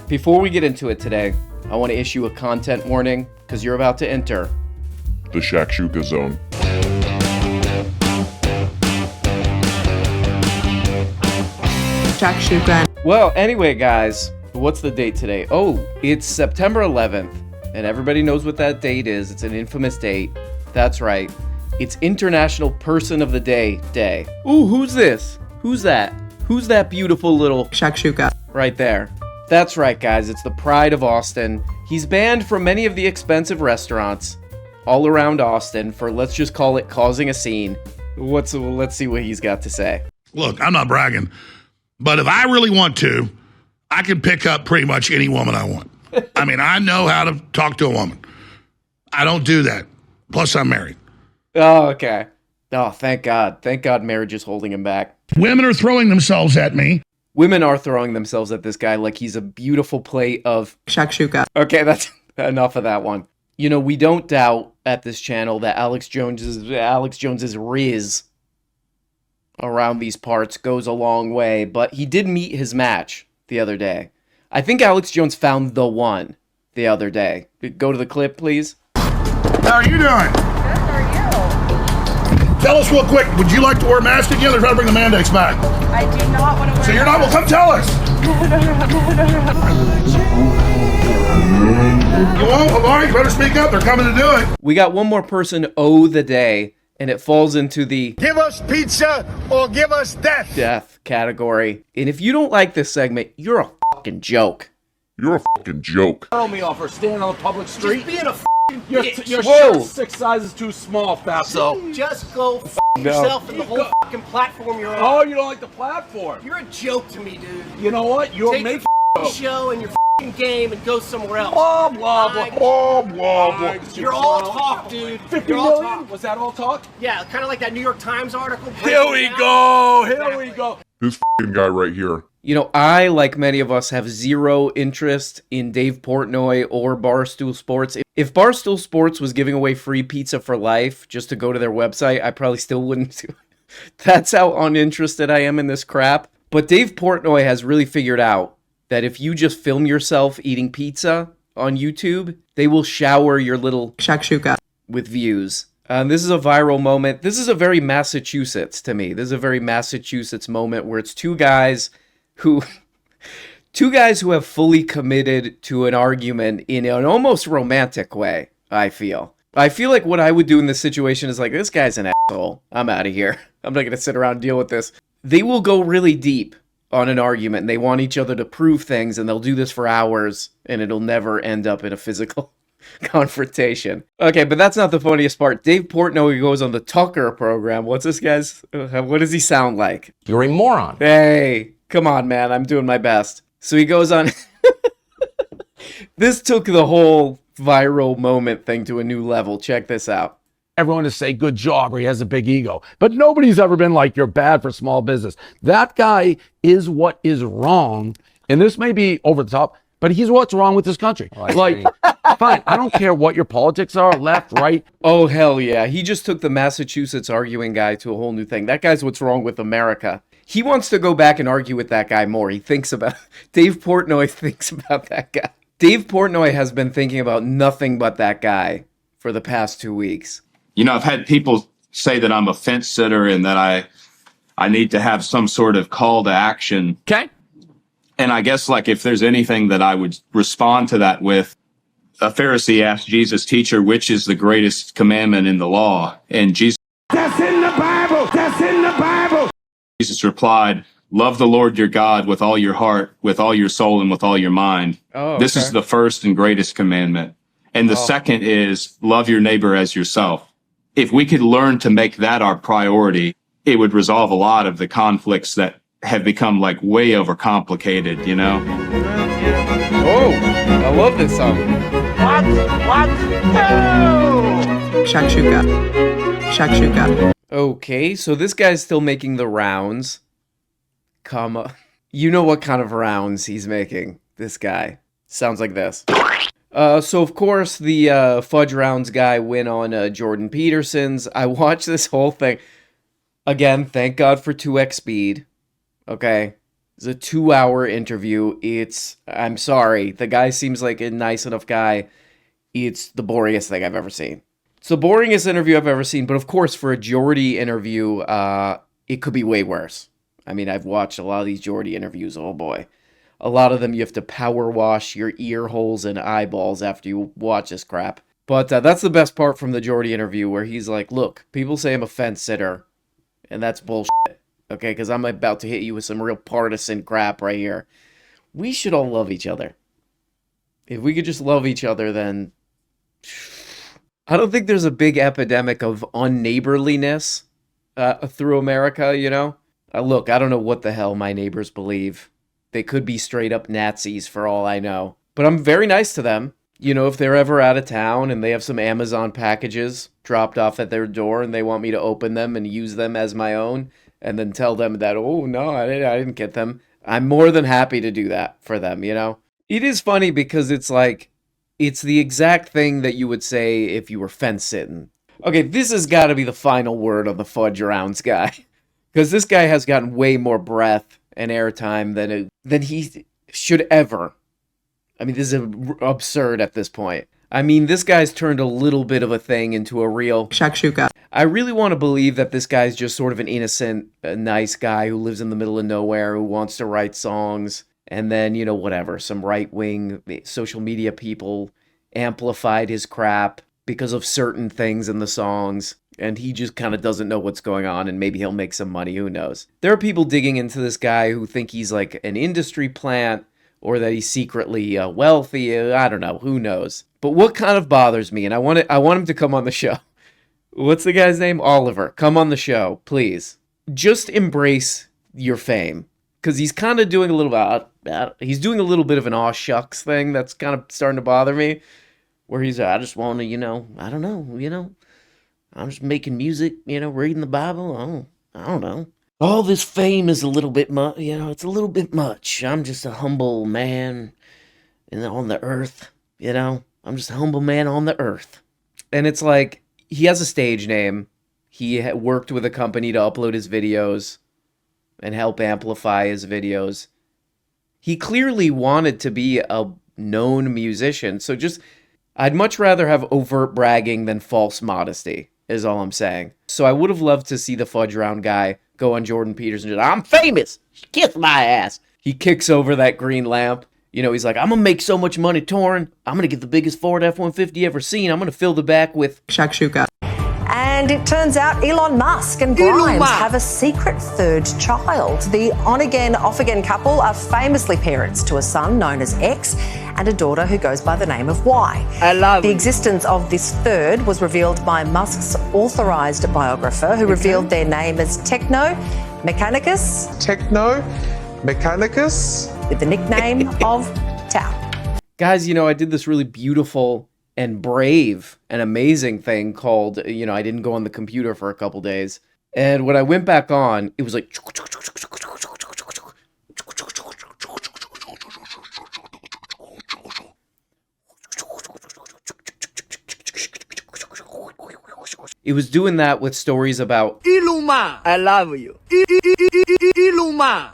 Before we get into it today, I want to issue a content warning because you're about to enter the shakshuka zone. Shakshuka. Well, anyway, guys, what's the date today? Oh, it's September 11th, and everybody knows what that date is. It's an infamous date. That's right. It's International Person of the Day. Ooh, who's this? Who's that? Who's that beautiful little Shakshuka? Right there. That's right, guys. It's the pride of Austin. He's banned from many of the expensive restaurants all around Austin for, let's just call it, causing a scene. Let's see what he's got to say. Look, I'm not bragging, but if I really want to, I can pick up pretty much any woman I want. I mean, I know how to talk to a woman. I don't do that. Plus, I'm married. Oh, okay. Oh, thank God. Thank God marriage is holding him back. Women are throwing themselves at me. Women are throwing themselves at this guy like he's a beautiful plate of Shakshuka. Okay, that's enough of that one. You know, we don't doubt at this channel that Alex Jones's riz around these parts goes a long way, but he did meet his match the other day. I think Alex Jones found the one the other day. Go to the clip, please. How are you doing? Good, how are you? Tell us real quick, would you like to wear a mask again or try to bring the mandates back? I do not want to wear So you're not, well, come tell us. You won't? Well, all right, you better speak up. They're coming to do it. We got one more person the day, and it falls into the give us pizza or give us death category. And if you don't like this segment, you're a fucking joke. You're a fucking joke. Tell me off for standing on the public street. Just being a Your Whoa. shirt 6 sizes too small, Fatso. Just go yourself and the whole fucking platform you're on. Oh, you don't like the platform. You're a joke to me, dude. You know what? You're Take making your show and your game and go somewhere else. blah, blah, blah. Blah, blah, blah. You're all talk, dude. 50 You're all million? talk. Was that all talk? Yeah, kind of like that New York Times article. Here we go. Here we go. This fucking guy right here. You know, I, like many of us, have zero interest in Dave Portnoy or Barstool Sports. If Barstool Sports was giving away free pizza for life just to go to their website, I probably still wouldn't do it. That's how uninterested I am in this crap. But Dave Portnoy has really figured out that if you just film yourself eating pizza on YouTube, they will shower your little Shakshuka with views. This is a viral moment. This is a very Massachusetts to me. This is a very Massachusetts moment where it's two guys who have fully committed to an argument in an almost romantic way, I feel. I feel like what I would do in this situation is like, this guy's an asshole. I'm out of here. I'm not going to sit around and deal with this. They will go really deep on an argument, and they want each other to prove things, and they'll do this for hours, and it'll never end up in a physical confrontation. Okay, but that's not the funniest part. Dave Portnoy goes on the Tucker program. What's this guy's? What does he sound like? You're a moron. Hey, come on, man. I'm doing my best. So he goes on. This took the whole viral moment thing to a new level. Check this out. Everyone to say good job or he has a big ego. But nobody's ever been like, you're bad for small business. That guy is what is wrong. And this may be over the top, but he's what's wrong with this country. Like, fine, I don't care what your politics are, left, right. Oh, hell yeah. He just took the Massachusetts arguing guy to a whole new thing. That guy's what's wrong with America. He wants to go back and argue with that guy more. Dave Portnoy thinks about that guy. Dave Portnoy has been thinking about nothing but that guy for the past 2 weeks. You know, I've had people say that I'm a fence sitter and that I need to have some sort of call to action. Okay. And I guess, like, if there's anything that I would respond to that with, a Pharisee asked Jesus, teacher, which is the greatest commandment in the law? And Jesus, That's in the Bible. That's in the Bible. Jesus replied, love the Lord your God with all your heart, with all your soul, and with all your mind. Oh, okay. This is the first and greatest commandment. And the second is love your neighbor as yourself. If we could learn to make that our priority, it would resolve a lot of the conflicts that have become like way overcomplicated, you know? Oh, I love this song. What? No! Shakshuka. Okay, so this guy's still making the rounds. You know what kind of rounds he's making, this guy. Sounds like this. So, of course, the Fudge Rounds guy went on Jordan Peterson's. I watched this whole thing. Again, thank God for 2x speed. Okay? It's a 2-hour interview. I'm sorry, the guy seems like a nice enough guy. It's the boringest thing I've ever seen. It's the boringest interview I've ever seen, but of course, for a Geordie interview, it could be way worse. I mean, I've watched a lot of these Geordie interviews, oh boy. A lot of them you have to power wash your ear holes and eyeballs after you watch this crap. But that's the best part from the Geordie interview, where he's like, look, people say I'm a fence sitter, and that's bullshit, okay? Because I'm about to hit you with some real partisan crap right here. We should all love each other. If we could just love each other, then... I don't think there's a big epidemic of unneighborliness through America, you know? Look, I don't know what the hell my neighbors believe. They could be straight up Nazis for all I know. But I'm very nice to them. You know, if they're ever out of town and they have some Amazon packages dropped off at their door and they want me to open them and use them as my own and then tell them that, oh, no, I didn't get them, I'm more than happy to do that for them, you know? It is funny because it's like, it's the exact thing that you would say if you were fence sitting. Okay, this has got to be the final word on the Fudge Rounds guy. Because this guy has gotten way more breath and airtime than he should ever. I mean, this is absurd at this point. I mean, this guy's turned a little bit of a thing into a real shakshuka. I really want to believe that this guy's just sort of an innocent, nice guy who lives in the middle of nowhere, who wants to write songs. And then, you know, whatever, some right-wing social media people amplified his crap because of certain things in the songs. And he just kind of doesn't know what's going on, and maybe he'll make some money, who knows. There are people digging into this guy who think he's like an industry plant, or that he's secretly wealthy. I don't know, who knows. But what kind of bothers me, and I want him to come on the show. What's the guy's name? Oliver. Come on the show, please. Just embrace your fame. Because he's kind of doing a little he's doing a little bit of an aw shucks thing that's kind of starting to bother me. Where he's, I just want to, you know, I don't know, you know. I'm just making music, you know, reading the Bible. I don't know. All this fame is a little bit much, you know, it's a little bit much. I'm just a humble man on the earth, you know. I'm just a humble man on the earth. And it's like, he has a stage name. He worked with a company to upload his videos and help amplify his videos. He clearly wanted to be a known musician. So just, I'd much rather have overt bragging than false modesty, is all I'm saying. So I would have loved to see the Fudge Round guy go on Jordan Peterson and just, I'm famous! Kiss my ass! He kicks over that green lamp. You know, he's like, I'm gonna make so much money touring. I'm gonna get the biggest Ford F-150 ever seen. I'm gonna fill the back with shakshuka. And it turns out Elon Musk and Grimes have a secret third child. The on-again, off-again couple are famously parents to a son known as X and a daughter who goes by the name of Y. I love The existence of this third was revealed by Musk's authorised biographer, who revealed their name as Techno Mechanicus. Techno Mechanicus? With the nickname of Tao. Guys, you know, I did this really beautiful and brave and amazing thing called, you know, I didn't go on the computer for a couple days. And when I went back on, it was like... It was doing that with stories about... Iluma, I love you. Iluma.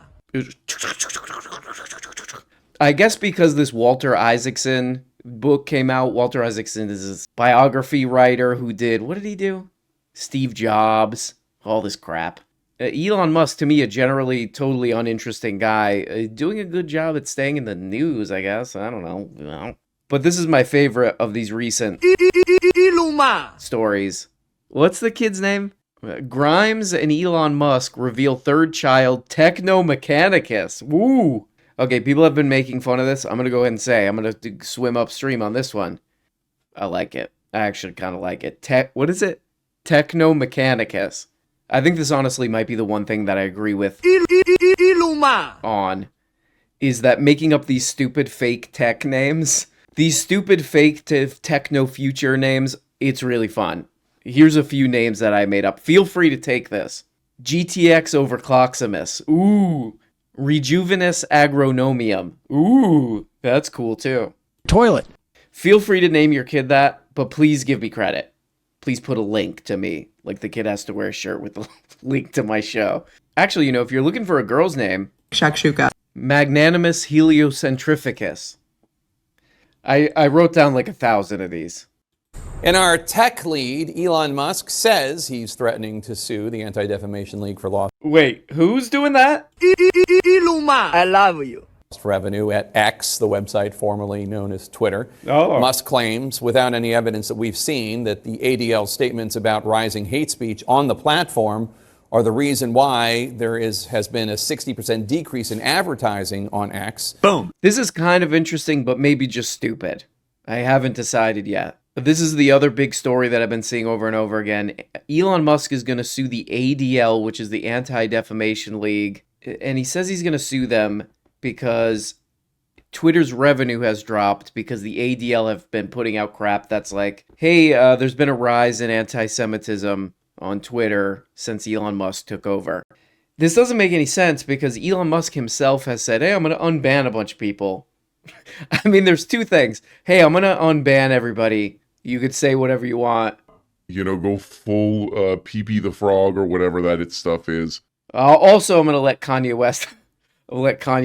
I guess because this Walter Isaacson book came out. Walter Isaacson is this biography writer who did, what did he do? Steve Jobs, all this crap. Elon Musk, to me, a generally totally uninteresting guy, doing a good job at staying in the news, I guess. I don't know. But this is my favorite of these recent stories. What's the kid's name? Grimes and Elon Musk reveal third child, Techno Mechanicus. Woo! Okay, people have been making fun of this. I'm going to go ahead and say, I'm going to swim upstream on this one. I like it. I actually kind of like it. What is it? Techno Mechanicus. I think this honestly might be the one thing that I agree with on, is that making up these stupid fake tech names, these stupid fake techno future names, it's really fun. Here's a few names that I made up. Feel free to take this. GTX Overclocksimus. Ooh. Rejuvenus Agronomium. Ooh, that's cool too. Toilet. Feel free to name your kid that, but please give me credit. Please put a link to me. Like the kid has to wear a shirt with a link to my show. Actually, you know, if you're looking for a girl's name, shakshuka. Magnanimous heliocentrificus. I wrote down like 1,000 of these. And our tech lead, Elon Musk, says he's threatening to sue the Anti-Defamation League for lost Wait, who's doing that? I love you. revenue at X, the website formerly known as Twitter. Oh. Musk claims, without any evidence that we've seen, that the ADL statements about rising hate speech on the platform are the reason why there has been a 60% decrease in advertising on X. Boom. This is kind of interesting, but maybe just stupid. I haven't decided yet. But this is the other big story that I've been seeing over and over again. Elon Musk is going to sue the ADL, which is the Anti-Defamation League. And he says he's going to sue them because Twitter's revenue has dropped because the ADL have been putting out crap that's like, hey, there's been a rise in anti-Semitism on Twitter since Elon Musk took over. This doesn't make any sense because Elon Musk himself has said, hey, I'm going to unban a bunch of people. I mean, there's two things. Hey, I'm going to unban everybody. You could say whatever you want. You know, go full Pee-Pee the Frog or whatever that stuff is. Also, I'm going to let Kanye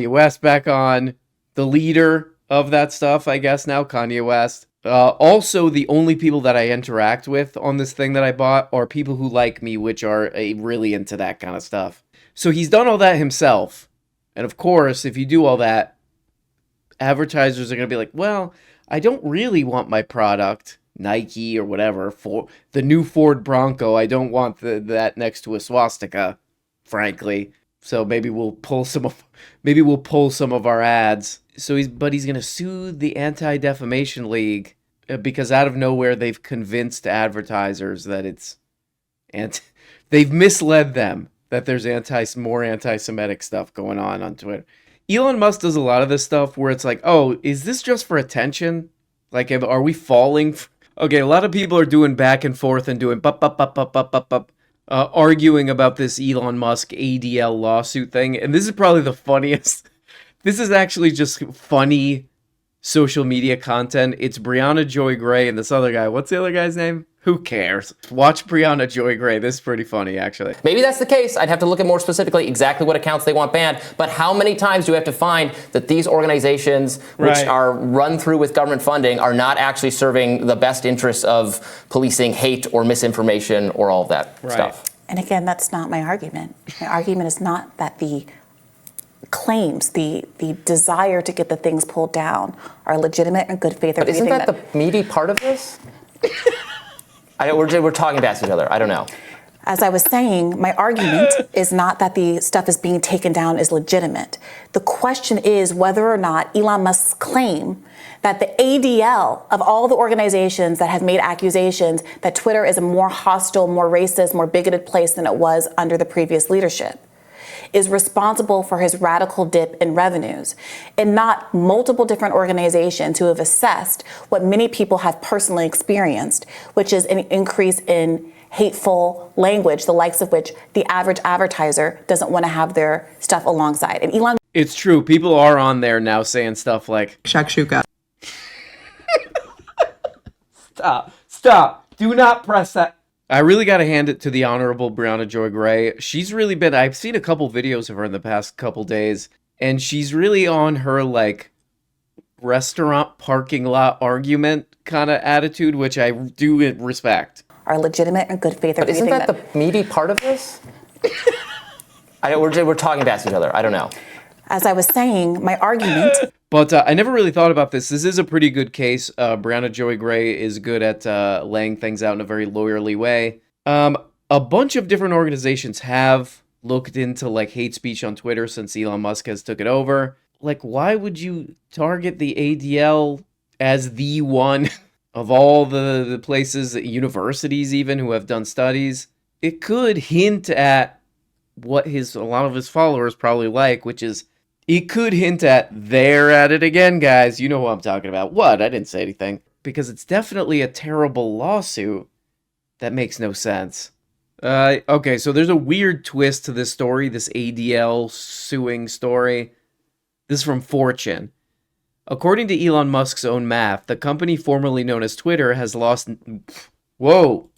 West back on, the leader of that stuff, I guess now, Kanye West. Also, the only people that I interact with on this thing that I bought are people who like me, which are really into that kind of stuff. So he's done all that himself. And of course, if you do all that, advertisers are going to be like, well, I don't really want my product, Nike or whatever, for the new Ford Bronco. I don't want that next to a swastika, frankly. So maybe we'll pull some of our ads. So he's going to sue the Anti-Defamation League because out of nowhere they've convinced advertisers that they've misled them that there's more anti-Semitic stuff going on Twitter. Elon Musk does a lot of this stuff where it's like, oh, is this just for attention? Like, are we falling? Okay, a lot of people are doing back and forth and doing arguing about this Elon Musk ADL lawsuit thing. And this is probably the funniest. This is actually just funny social media content. It's Brianna Joy Gray and this other guy. What's the other guy's name? Who cares? Watch Brianna Joy Gray. This is pretty funny, actually. Maybe that's the case. I'd have to look at more specifically exactly what accounts they want banned. But how many times do we have to find that these organizations, which are run through with government funding, are not actually serving the best interests of policing hate or misinformation or all of that stuff? And again, that's not my argument. My argument is not that the claims, the desire to get the things pulled down are legitimate and good faith. But isn't that the meaty part of this? We're talking past each other. I don't know. As I was saying, my argument is not that the stuff is being taken down is legitimate. The question is whether or not Elon Musk's claim that the ADL of all the organizations that have made accusations that Twitter is a more hostile, more racist, more bigoted place than it was under the previous leadership is responsible for his radical dip in revenues, and not multiple different organizations who have assessed what many people have personally experienced, which is an increase in hateful language, the likes of which the average advertiser doesn't want to have their stuff alongside. And Elon... It's true. People are on there now saying stuff like... Shakshuka. Stop. Do not press that. I really got to hand it to the Honorable Brianna Joy Gray. She's really been... I've seen a couple videos of her in the past couple days, and she's really on her, like, restaurant parking lot argument kind of attitude, which I do respect. Are legitimate and good faith. But isn't that the meaty part of this? We're talking past each other. I don't know. As I was saying, my argument... But I never really thought about this. This is a pretty good case. Brianna Joy Gray is good at laying things out in a very lawyerly way. A bunch of different organizations have looked into like hate speech on Twitter since Elon Musk has took it over. Like, why would you target the ADL as the one of all the places, universities even, who have done studies? It could hint at what a lot of his followers probably like, which is... It could hint at, they're at it again, guys. You know who I'm talking about. What? I didn't say anything. Because it's definitely a terrible lawsuit that makes no sense. Okay, so there's a weird twist to this story, this ADL suing story. This is from Fortune. According to Elon Musk's own math, the company formerly known as Twitter has lost... Whoa!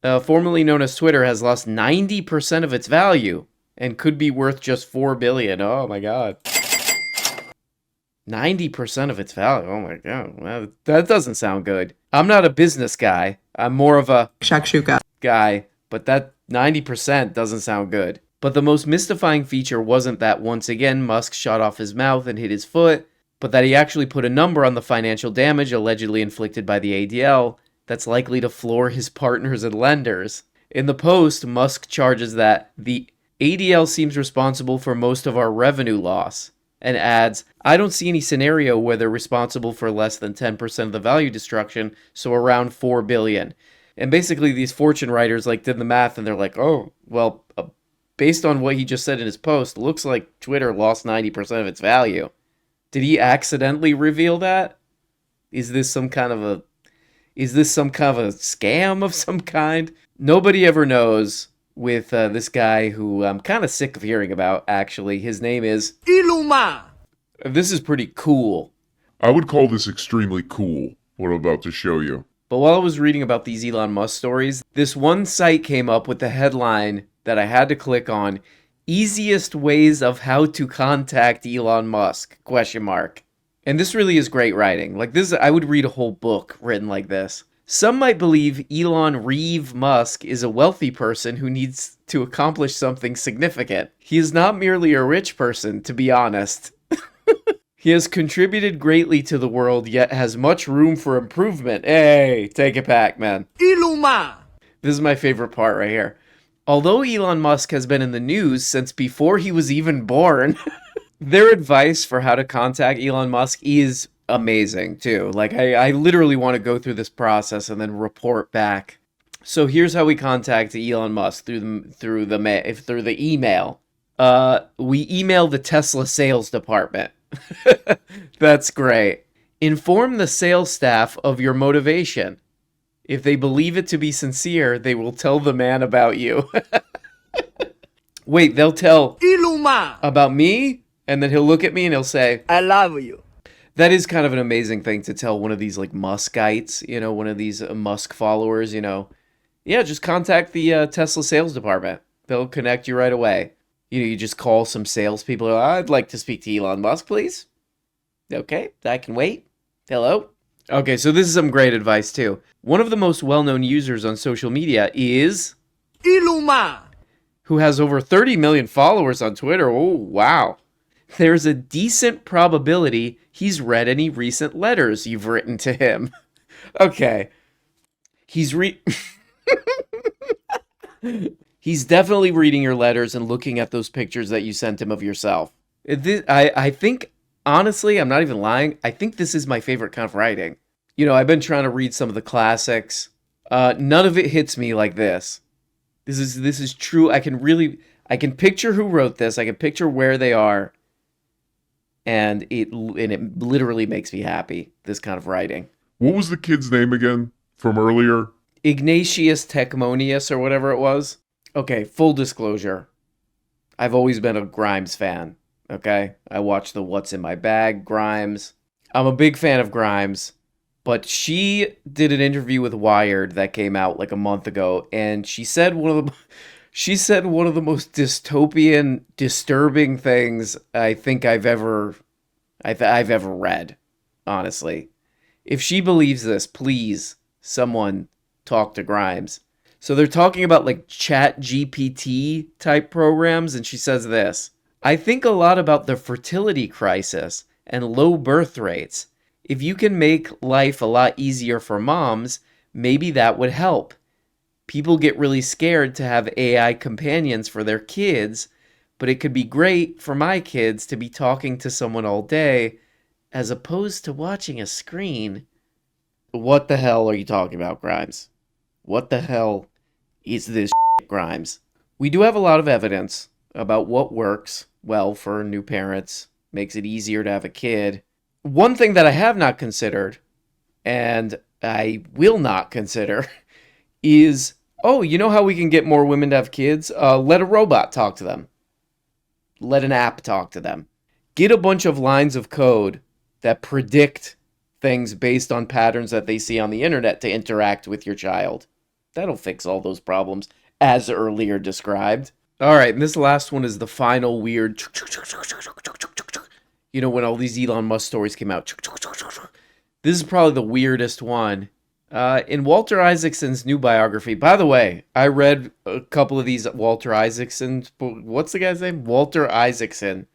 Formerly known as Twitter has lost 90% of its value. and could be worth just 4 billion. Oh my god. 90% of its value. Oh my god. Well, that doesn't sound good. I'm not a business guy. I'm more of a shakshuka guy, but that 90% doesn't sound good. But the most mystifying feature wasn't that once again Musk shot off his mouth and hit his foot, but that he actually put a number on the financial damage allegedly inflicted by the ADL that's likely to floor his partners and lenders. In the post, Musk charges that the ADL seems responsible for most of our revenue loss, and adds, I don't see any scenario where they're responsible for less than 10% of the value destruction, so around 4 billion. And basically these fortune writers like did the math and they're like, oh, well, based on what he just said in his post, looks like Twitter lost 90% of its value. Did he accidentally reveal that? Is this some kind of a scam of some kind? Nobody ever knows with this guy who I'm kind of sick of hearing about, actually. His name is Iluma. This is pretty cool. I would call this extremely cool, what I'm about to show you. But while I was reading about these Elon Musk stories, this one site came up with the headline that I had to click on, easiest ways of how to contact Elon Musk, ? And this really is great writing. Like this, I would read a whole book written like this. Some might believe Elon Reeve Musk is a wealthy person who needs to accomplish something significant. He is not merely a rich person, to be honest. He has contributed greatly to the world, yet has much room for improvement. Hey, take it back, man. Iluma! This is my favorite part right here. Although Elon Musk has been in the news since before he was even born, their advice for how to contact Elon Musk is amazing, too. Like, I literally want to go through this process and then report back. So here's how we contact Elon Musk through the email. We email the Tesla sales department. That's great. Inform the sales staff of your motivation. If they believe it to be sincere, they will tell the man about you. Wait, they'll tell Iluma about me? And then he'll look at me and he'll say, I love you. That is kind of an amazing thing to tell one of these like Muskites, one of these Musk followers, Yeah, just contact the Tesla sales department. They'll connect you right away. You just call some salespeople. I'd like to speak to Elon Musk, please. Okay, I can wait. Hello? Okay, so this is some great advice, too. One of the most well-known users on social media is Iluma, who has over 30 million followers on Twitter. Oh, wow. There's a decent probability he's read any recent letters you've written to him. Okay. He's definitely reading your letters and looking at those pictures that you sent him of yourself. I think, honestly, I'm not even lying, I think this is my favorite kind of writing. I've been trying to read some of the classics. None of it hits me like this. This is true. I can picture who wrote this. I can picture where they are. And it literally makes me happy, this kind of writing. What was the kid's name again from earlier? Ignatius Techmonius or whatever it was. Okay, full disclosure. I've always been a Grimes fan, okay? I watch the What's in My Bag Grimes. I'm a big fan of Grimes, but she did an interview with Wired that came out like a month ago, and she said one of the most dystopian, disturbing things I think I've ever read, honestly. If she believes this, please, someone talk to Grimes. So they're talking about like Chat GPT type programs, and she says this: I think a lot about the fertility crisis and low birth rates. If you can make life a lot easier for moms, maybe that would help. People get really scared to have AI companions for their kids, but it could be great for my kids to be talking to someone all day as opposed to watching a screen. What the hell are you talking about, Grimes? What the hell is this shit, Grimes? We do have a lot of evidence about what works well for new parents, makes it easier to have a kid. One thing that I have not considered, and I will not consider, is, you know how we can get more women to have kids? Let a robot talk to them. Let an app talk to them. Get a bunch of lines of code that predict things based on patterns that they see on the internet to interact with your child. That'll fix all those problems, as earlier described. All right, and this last one is the final weird. You know, when all these Elon Musk stories came out. This is probably the weirdest one. In Walter Isaacson's new biography, by the way, I read a couple of these Walter Isaacson. What's the guy's name? Walter Isaacson.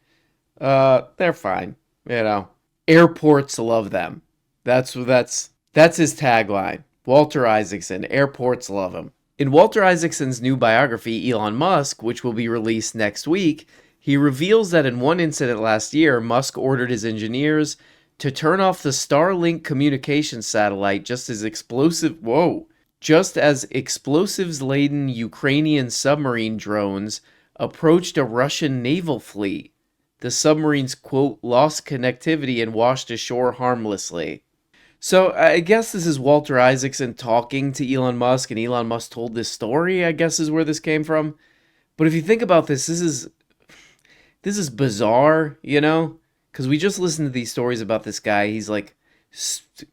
They're fine. You know, airports love them. That's his tagline. Walter Isaacson. Airports love him. In Walter Isaacson's new biography, Elon Musk, which will be released next week, he reveals that in one incident last year, Musk ordered his engineers to turn off the Starlink communication satellite just as explosives-laden Ukrainian submarine drones approached a Russian naval fleet. The submarines, quote, lost connectivity and washed ashore harmlessly. So I guess this is Walter Isaacson talking to Elon Musk, and Elon Musk told this story, I guess is where this came from. But if you think about this is bizarre, you know? Because we just listened to these stories about this guy. He's like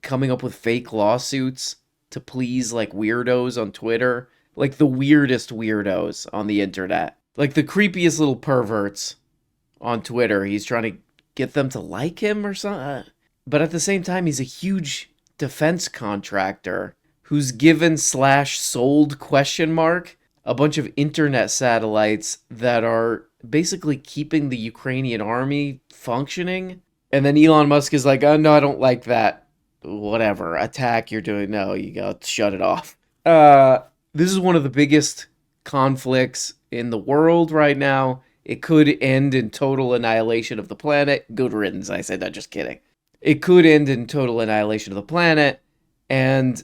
coming up with fake lawsuits to please like weirdos on Twitter. Like the weirdest weirdos on the internet. Like the creepiest little perverts on Twitter. He's trying to get them to like him or something. But at the same time, he's a huge defense contractor who's given / sold ? A bunch of internet satellites that are basically keeping the Ukrainian army functioning. And then Elon Musk is like, oh, no, I don't like that. Whatever, attack you're doing. No, you gotta shut it off. This is one of the biggest conflicts in the world right now. It could end in total annihilation of the planet. Good riddance, I said, not just kidding. It could end in total annihilation of the planet. And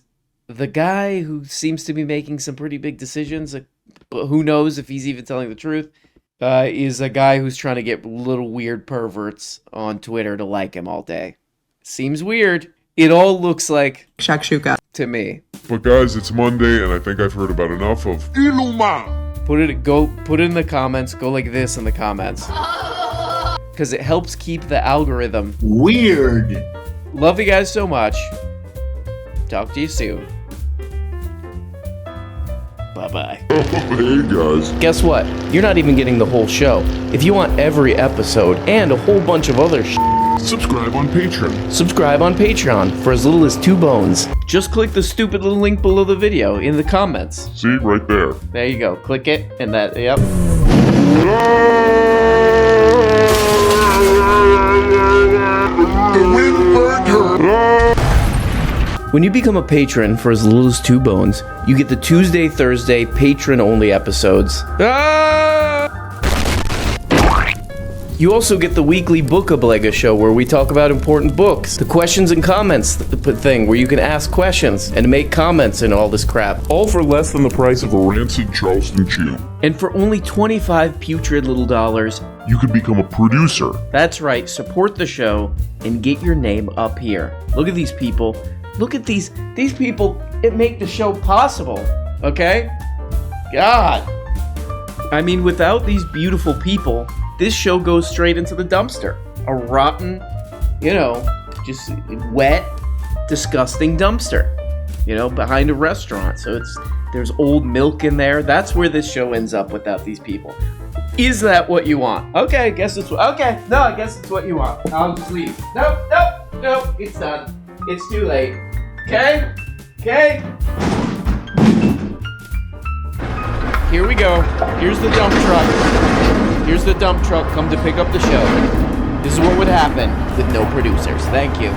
the guy who seems to be making some pretty big decisions, but who knows if he's even telling the truth, is a guy who's trying to get little weird perverts on Twitter to like him all day. Seems weird. It all looks like shakshuka to me. But guys, it's Monday, and I think I've heard about enough of Elon Musk. Put it in the comments. Go like this in the comments. Because it helps keep the algorithm weird. Love you guys so much. Talk to you soon. Bye-bye. Hey, guys. Guess what? You're not even getting the whole show. If you want every episode and a whole bunch of other subscribe on Patreon. Subscribe on Patreon for as little as 2 bones. Just click the stupid little link below the video in the comments. See, right there. There you go. Click it, and that, yep. When you become a patron for as little as 2 bones, you get the Tuesday, Thursday, patron-only episodes. You also get the weekly Book-a-Blega show where we talk about important books. The questions and comments thing where you can ask questions and make comments and all this crap. All for less than the price of a rancid Charleston chew. And for only 25 putrid little dollars, you could become a producer. That's right, support the show and get your name up here. Look at these people. Look at these people, it make the show possible, okay? God. I mean, without these beautiful people, this show goes straight into the dumpster. A rotten, just wet, disgusting dumpster, behind a restaurant. So there's old milk in there. That's where this show ends up without these people. Is that what you want? Okay, I guess it's what you want. I'll just leave. Nope, it's done. It's too late. Okay? Here we go. Here's the dump truck. Here's the dump truck come to pick up the show. This is what would happen with no producers. Thank you.